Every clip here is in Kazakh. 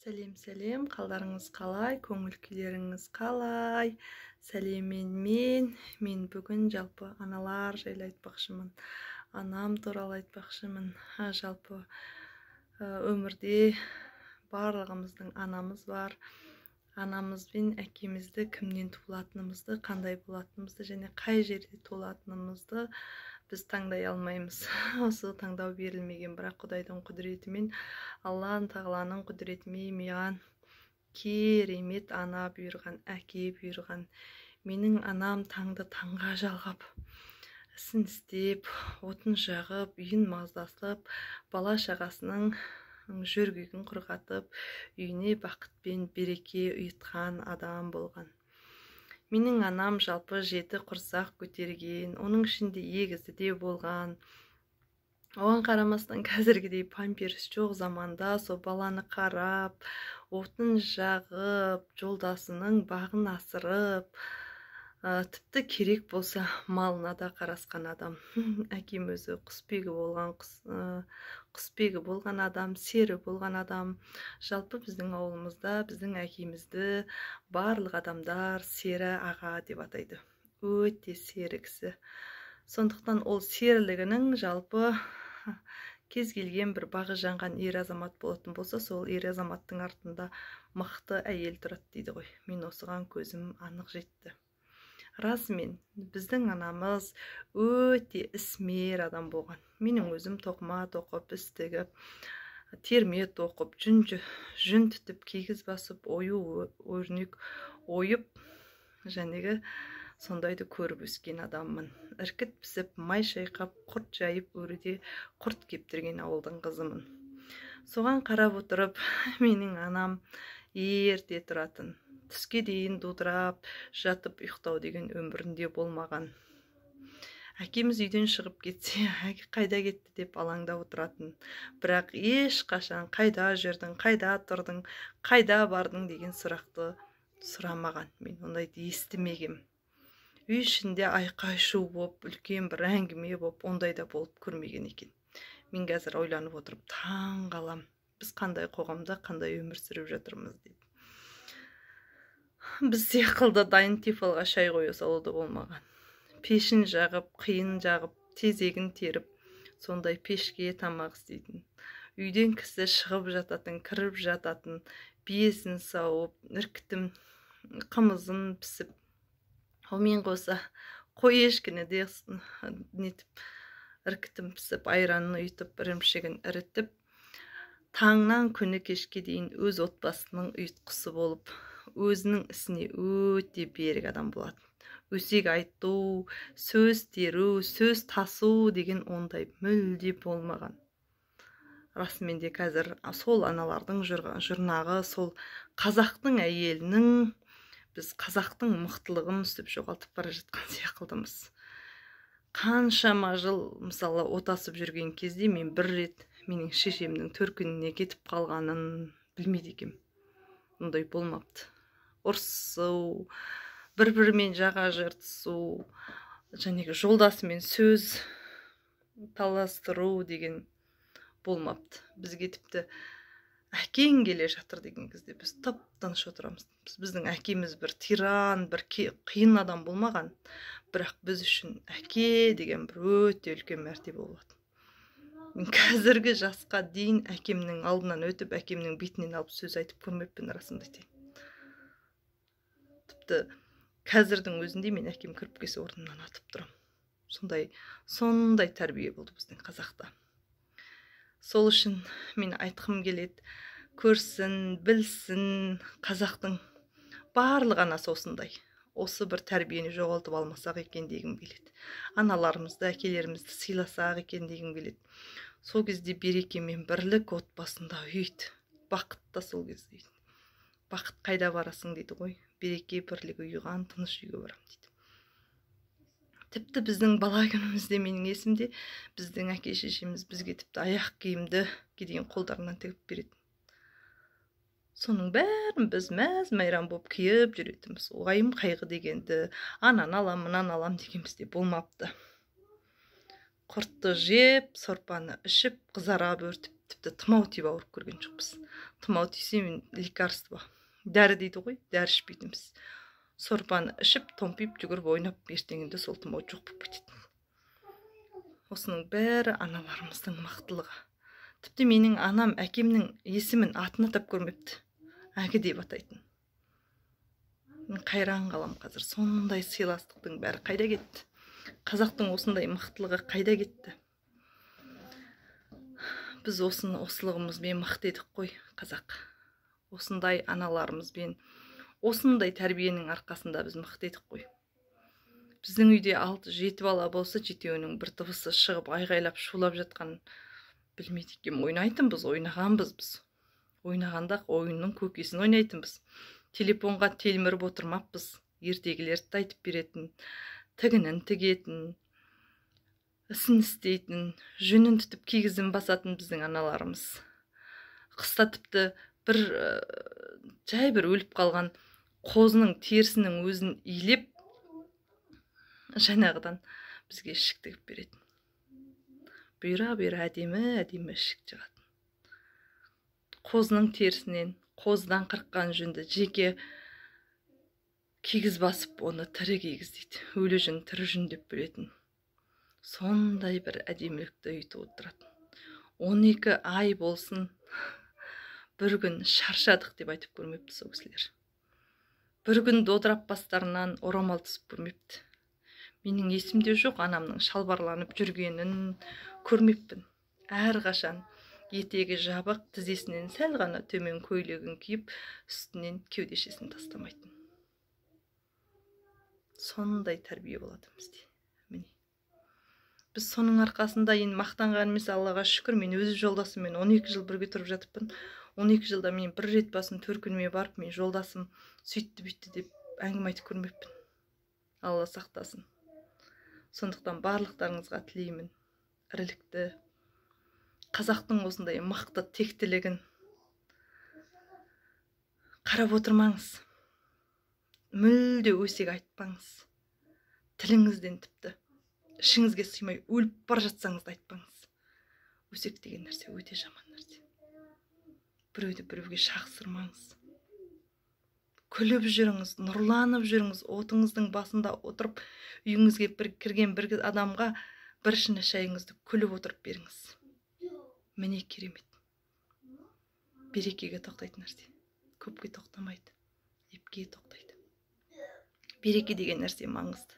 Сәлем, қалдарыңыз қалай, көңіл күйлеріңіз қалай? Сәлемен мен бүгін жалпы аналар жайлы айтпақшымын. Анам туралы айтпақшымын. Жалпы өмірде барлығымыздың анамыз бар. Анамыз бен әкемізді кімнен туылатынымызды, қандай болатынымызды және қай жерде туылатынымызды біз таңдай алмаймыз. Осы таңдау берілмеген, бірақ Құдайдың құдіретімен, Аллах тағаланың құдіретімен маған керемет ана бұйырған, әке бұйырған. Менің анам таңды таңға жалғап, ісін істеп, отын жағып, үйін маздасып, бала шағасының жүргегін құрғатып, үйіне бақыт пен береке ұйытқан адам болған. Менің анам жалпы 7 құрсақ көтерген, оның ішінде егізі де болған. Оған қарамастан қазіргідей памперс жоқ заманда сол баланы қарап, отын жағып, жолдасының бағын асырып, тіпті керек болса малына да қарасқан адам. Әкем өзі құсбегі болған адам, сері болған адам. Жалпы біздің ауылымызда біздің әкемізді барлық адамдар сері аға деп атайды. Өте сері кісі. Сондықтан ол серілігінің жалпы кез келген бір бағы жанған ер азамат болатын болса, сол ер азаматтың артында мықты әйел тұрады дейді ғой. Мен осыған көзім анық жетті. Расымен, біздің анамыз өте ісмер адам болған. Менің өзім тоқыма тоқып, іс тігіп, терме тоқып, жүн түтіп, кигіз басып, өрнек ойып, жәнегі сондайды көріп өскен адаммын. Іркіт пісіп, май шайқап, құрт жайып, өріде құрт кептірген ауылдың қызымын. Соған қарап отырып, менің анам ерте тұратын. Түске дейін дудырап, жатып ұйықтау деген өмірінде болмаған. Әкеміз үйден шығып кетсе, қайда кетті деп алаңда отыратын. Бірақ ешқашан қайда жүрдің, қайда тұрдың, қайда бардың деген сұрақты сұрамаған. Мен ондайды естімегем. Үй ішінде айқай-шу боп, үлкен бір әңгіме боп, ондайда болып көрмеген екен. Мен қазір ойланып отырып таң қалам. Біз қандай қоғамда, қандай өмір сүріп жатырмыз деп. Біз секілді дайын тефалға шай қоя салуды болмаған. Пешін жағып, қиын жағып, тезегін теріп, сондай пешке тамақ істейтін. Үйден кісі шығып жататын, кіріп жататын, биесін сауып, іркітім қымызын пісіп, омен қоса қой ешкіні де нетіп, іркітім пісіп, айранын ұйытып, ірімшігін ірітіп, таңнан күні кешке дейін өз отбасының ұйытқысы болып, өзінің ісіне өте берік адам болатын. Өсек айту, сөз теру, сөз тасу деген ондай мүлде болмаған. Расымен де қазір сол аналардың жұрнағы, сол қазақтың әйелінің, біз қазақтың мықтылығын үстіп жоғалтып бара жатқан сияқтымыз. Қаншама жыл, мысалы, отасып жүрген кезде мен бір рет менің шешемнің төркініне кетіп қалғанын білмейді екем. Ондай болмапты. Ұрсу, бір-бірімен жаға жыртысу, жәнегі жолдасымен сөз таластыру деген болмапты. Бізге тіпті әкең келе жатыр деген кезде біз тып-тыныш отырамыз. Біздің әкеміз бір тиран, бір қиын адам болмаған, бірақ біз үшін әке деген бір өте үлкен мәртебе болады. Мен қазіргі жасқа дейін әкемнің алдынан өтіп, әкемнің бетінен алып сөз айтып көрмеппін, расымды айтайын. Тіпті қазірдің өзінде мен әкем кіріп келсе орнымнан атып тұрам. Сондай тәрбие болды біздің қазақта. Сол үшін мен айтқым келеді, көрсін, білсін, қазақтың барлық анасы осындай. Осы бір тәрбиені жоғалтып алмасақ екен дегім келеді. Аналарымызды, әкелерімізді сыйласақ екен дегім келеді. Сол кезде береке мен бірлік отбасында үйді. Бақыт та сол кезде үйді. Бақыт қайда барасың дейді ғой. Береке бірлігі ұйыған тыныш үйге барам дейді. Тіпті біздің бала күнімізде менің есімде, біздің әке шешеміз бізге тіпті аяқ киімді дейін қолдарынан тігіп беретін. Соның бәрін біз мәз майрам болып киіп жүретінбіз. Уайым қайғы дегенді, анан алам, мынан алам дегенбізде болмапты. Құртты жеп, сорпаны ішіп, қызара бөртіп тіпті тұмау тиіп ауырып көрген жоқпыз. Тұмау тисе мен лекарство, дәрі дейді ғой, дәрі ішпейтінбіз. Сорпаны ішіп, томпиып, жүгіріп, ойнап, ертеңінде сол тұмау жоқ болып кетеді. Осының бәрі аналарымыздың мақтылығы. Тіпті менің анам, әкемнің есімін атын атап көрмепті. Әке деп атайтын. Мен қайран қалам қазір. Сондай сыйластықтың бәрі қайда кетті? Қазақтың осындай мықтылығы қайда кетті? Біз осылығымызбен мықты едік қой, қазақ. Осындай аналарымызбен, осындай тәрбиенің арқасында біз мықты едік қой. Біздің үйде 6-7 бала болса, жетеуінің бір дыбысы шығып, айғайлап, шулап жатқан білмейді екен. Ойнайтынбыз, ойнағанбыз біз. Ойнағанда ойынның көкесін ойнайтынбыз. Телефонға телміріп отырмаппыз. Ертегілерді айтып беретін, тігінін тігетін, ісін істейтін, жүнін түтіп кигізін басатын біздің аналарымыз. Қыста тіпті бір жай бір өліп қалған қозының терісінің өзін илеп, жаңағыдан бізге ішік тігіп беретін. Бұйра әдемі ішік жығатын. Қозының терісінен, қозыдан қырыққан жүнді жеке кигіз басып, оны тірі кигіз дейді. Өлі жүн, тірі жүн деп бөлетін. Сондай бір әдемілікті ұйытып отыратын. 12 ай болсын, бір күн шаршадық деп айтып көрмепті сол кісілер. Бір күн додырап бастарынан орамал түсіп көрмепті. Менің есімде жоқ, анамның шалбарланып жүргенін көрмеппін. Әрқашан етегі жабық, тізесінен сәл ғана төмен көйлегін киіп, үстінен кеудешесін тастамайтын. Сондай тәрбие болады бізде. Міне. Біз соның арқасында енді мақтанған емес, Аллаға шүкір, мен өз жолдасыммен 12 жыл бірге тұрып жатыппын. 12 жылда мен бір рет басын төркініме барып, мен жолдасым сөйтті бүйтті деп әңгіме айтып көрмеппін. Алла сақтасын. Сондықтан барлықтарыңызға тілеймін ірілікті, қазақтың осындай мықты тектілігін қарап отырмаңыз. Мүлде өсек айтпаңыз. Тіліңізден тіпті ішіңізге сыймай өліп бар жатсаңыз да айтпаңыз. Өсек деген нәрсе өте жаман нәрсе. Біреуді біреуге шақсырмаңыз. Күліп жүріңіз, нұрланып жүріңіз, отыңыздың басында отырып, үйіңізге кірген бір адамға бір шыны шайыңызды күліп отырып беріңіз. Міне керемет. Берекеге тоқтайтын нәрсе. Көпке тоқтамайды, епке тоқтайды. Береке деген нәрсе маңызды.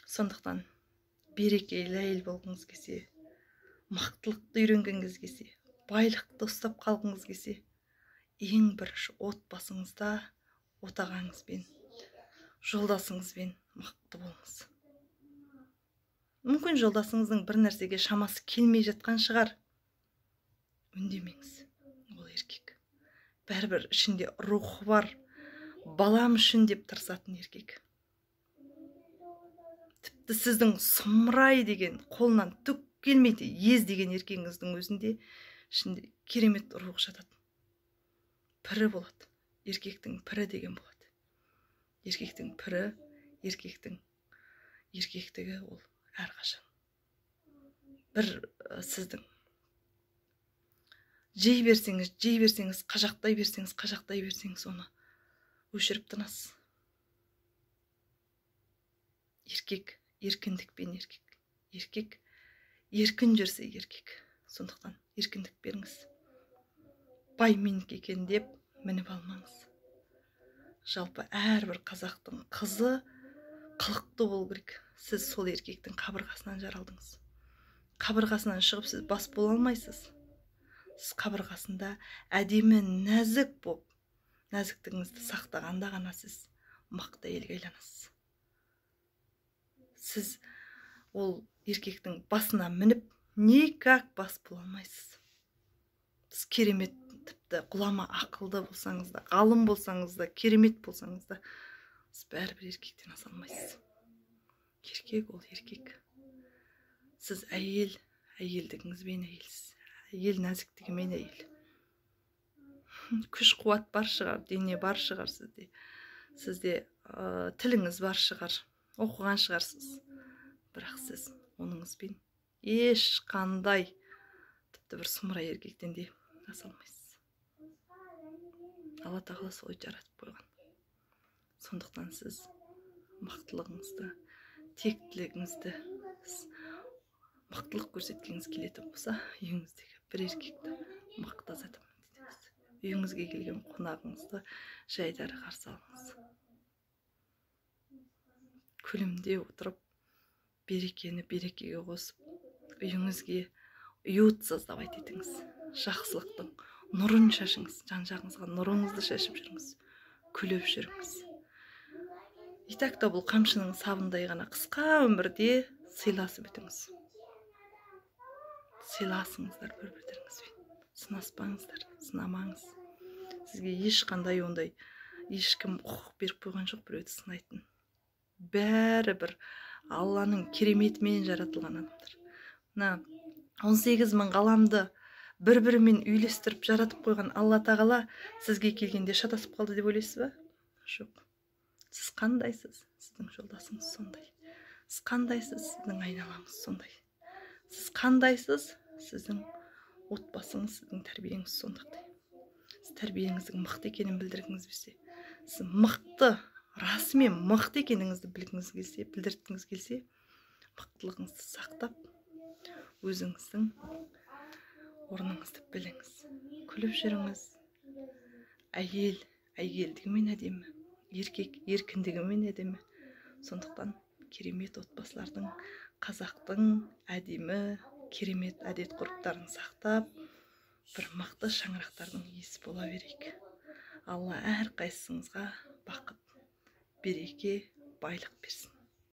Сондықтан берекелі әйел болғыңыз келсе, мақтылықты үйренгіңіз келсе, байлықты ұстап қалғыңыз келсе, ең бірінші отбасыңызда отағаңызбен, жолдасыңызбен мықты болыңыз. Мүмкін жолдасыңыздың бір нәрсеге шамасы келмей жатқан шығар. Үндемеңіз. Ол еркек. Бәрібір ішінде рухы бар, балам үшін деп тырысатын еркек. Тіпті сіздің сұмырай деген, қолынан түк келмейді, ез деген еркегіңіздің өзінде ішінде керемет рух жатады. Пірі болады. Еркектің пірі деген болады. Еркектің пірі, еркектің еркектігі ол әрқашан. Бір сіздің жей берсеңіз, қажақтай берсеңіз, оны өшіріп тынасыз. Еркек, еркіндікпен еркек. Еркек, еркін жүрсе еркек. Сондықтан еркіндік беріңіз. Бай менікі екен деп мініп алмаңыз. Жалпы әрбір қазақтың қызы қылықты болу керек. Сіз сол еркектің қабырғасынан жаралдыңыз. Қабырғасынан шығып сіз бас бола алмайсыз. Сіз қабырғасында әдемі, нәзік болып, нәзіктігіңізді сақтағанда ғана сіз мықты әйелге айланасыз. Сіз ол еркектің басына мініп, никак бас бола алмайсыз. Сіз керемет, тіпті ғұлама ақылды болсаңыз да, ғалым болсаңыз да, керемет болсаңыз да, сіз бәрібір еркектен аса алмайсыз. Еркек ол еркек. Сіз әйел, әйелдігіңізбен әйелсіз. Әйел нәзіктігімен әйел. Күш қуат бар шығар, дене бар шығар сізде. Сізде тіліңіз бар шығар, оқыған шығарсыз. Бірақ сіз оныңызбен ешқандай тіпті бір сұмырай еркектен де аса алмайсыз. Алла тағала солай жаратып қойған. Сондықтан сіз мықтылығыңызды, тектілігіңізді, мықтылық көрсеткіңіз келетін болса, үйіңіздегі бір еркекті мақтазатамын дедіңіз. Үйіңізге келген қонағыңызды жайдары қарсы алыңыз. Күлімде отырып, берекені берекеге қосып, үйіңізге ұйытсыздап айтыңыз. Жақсылықтың нұрын шашыңыз, жан-жағыңызға нұрыңызды шашып жүріңіз, күліп жүріңіз. Итакта бұл қамшының сабындай ғана қысқа өмірде сыйласып өтіңіз. Сыйласыңыздар бір-бірлеріңізбен. Сынаспаңыздар, сынамаңыз. Сізге ешқандай ондай ешкім құқық беріп қойған жоқ біреуді сынайтын. Бәрі бір Алланың кереметімен жаратылған адамдар. 18 мың ғаламды бір-бірімен үйлестіріп жаратып қойған Алла тағала сізге келгенде шатасып қалды деп ойлайсыз ба? Жоқ. Сіз қандайсыз? Сіздің жолдасыңыз сондай. Сіз қандайсыз? Сіздің айналаңыз сондай. Сіз қандайсыз? Сіздің отбасыңыз, сіздің тәрбиеңіз сондақтай. Сіз тәрбиеңіздің мықты екенін білдіргіңіз келсе, сіз мықты, расымен мықты екеніңізді білдірткіңіз келсе, мықтылығыңызды сақтап, өзіңіздің орныңызды біліңіз. Күліп жүріңіз. Әйел әйелдігімен әдемі, еркек еркіндігімен әдемі. Сондықтан керемет отбасылардың, қазақтың әдемі, керемет әдет-ғұрыптарын сақтап, бір мықты шаңырақтардың иесі бола берейік. Алла әрқайсыңызға бақыт, береке, байлық берсін.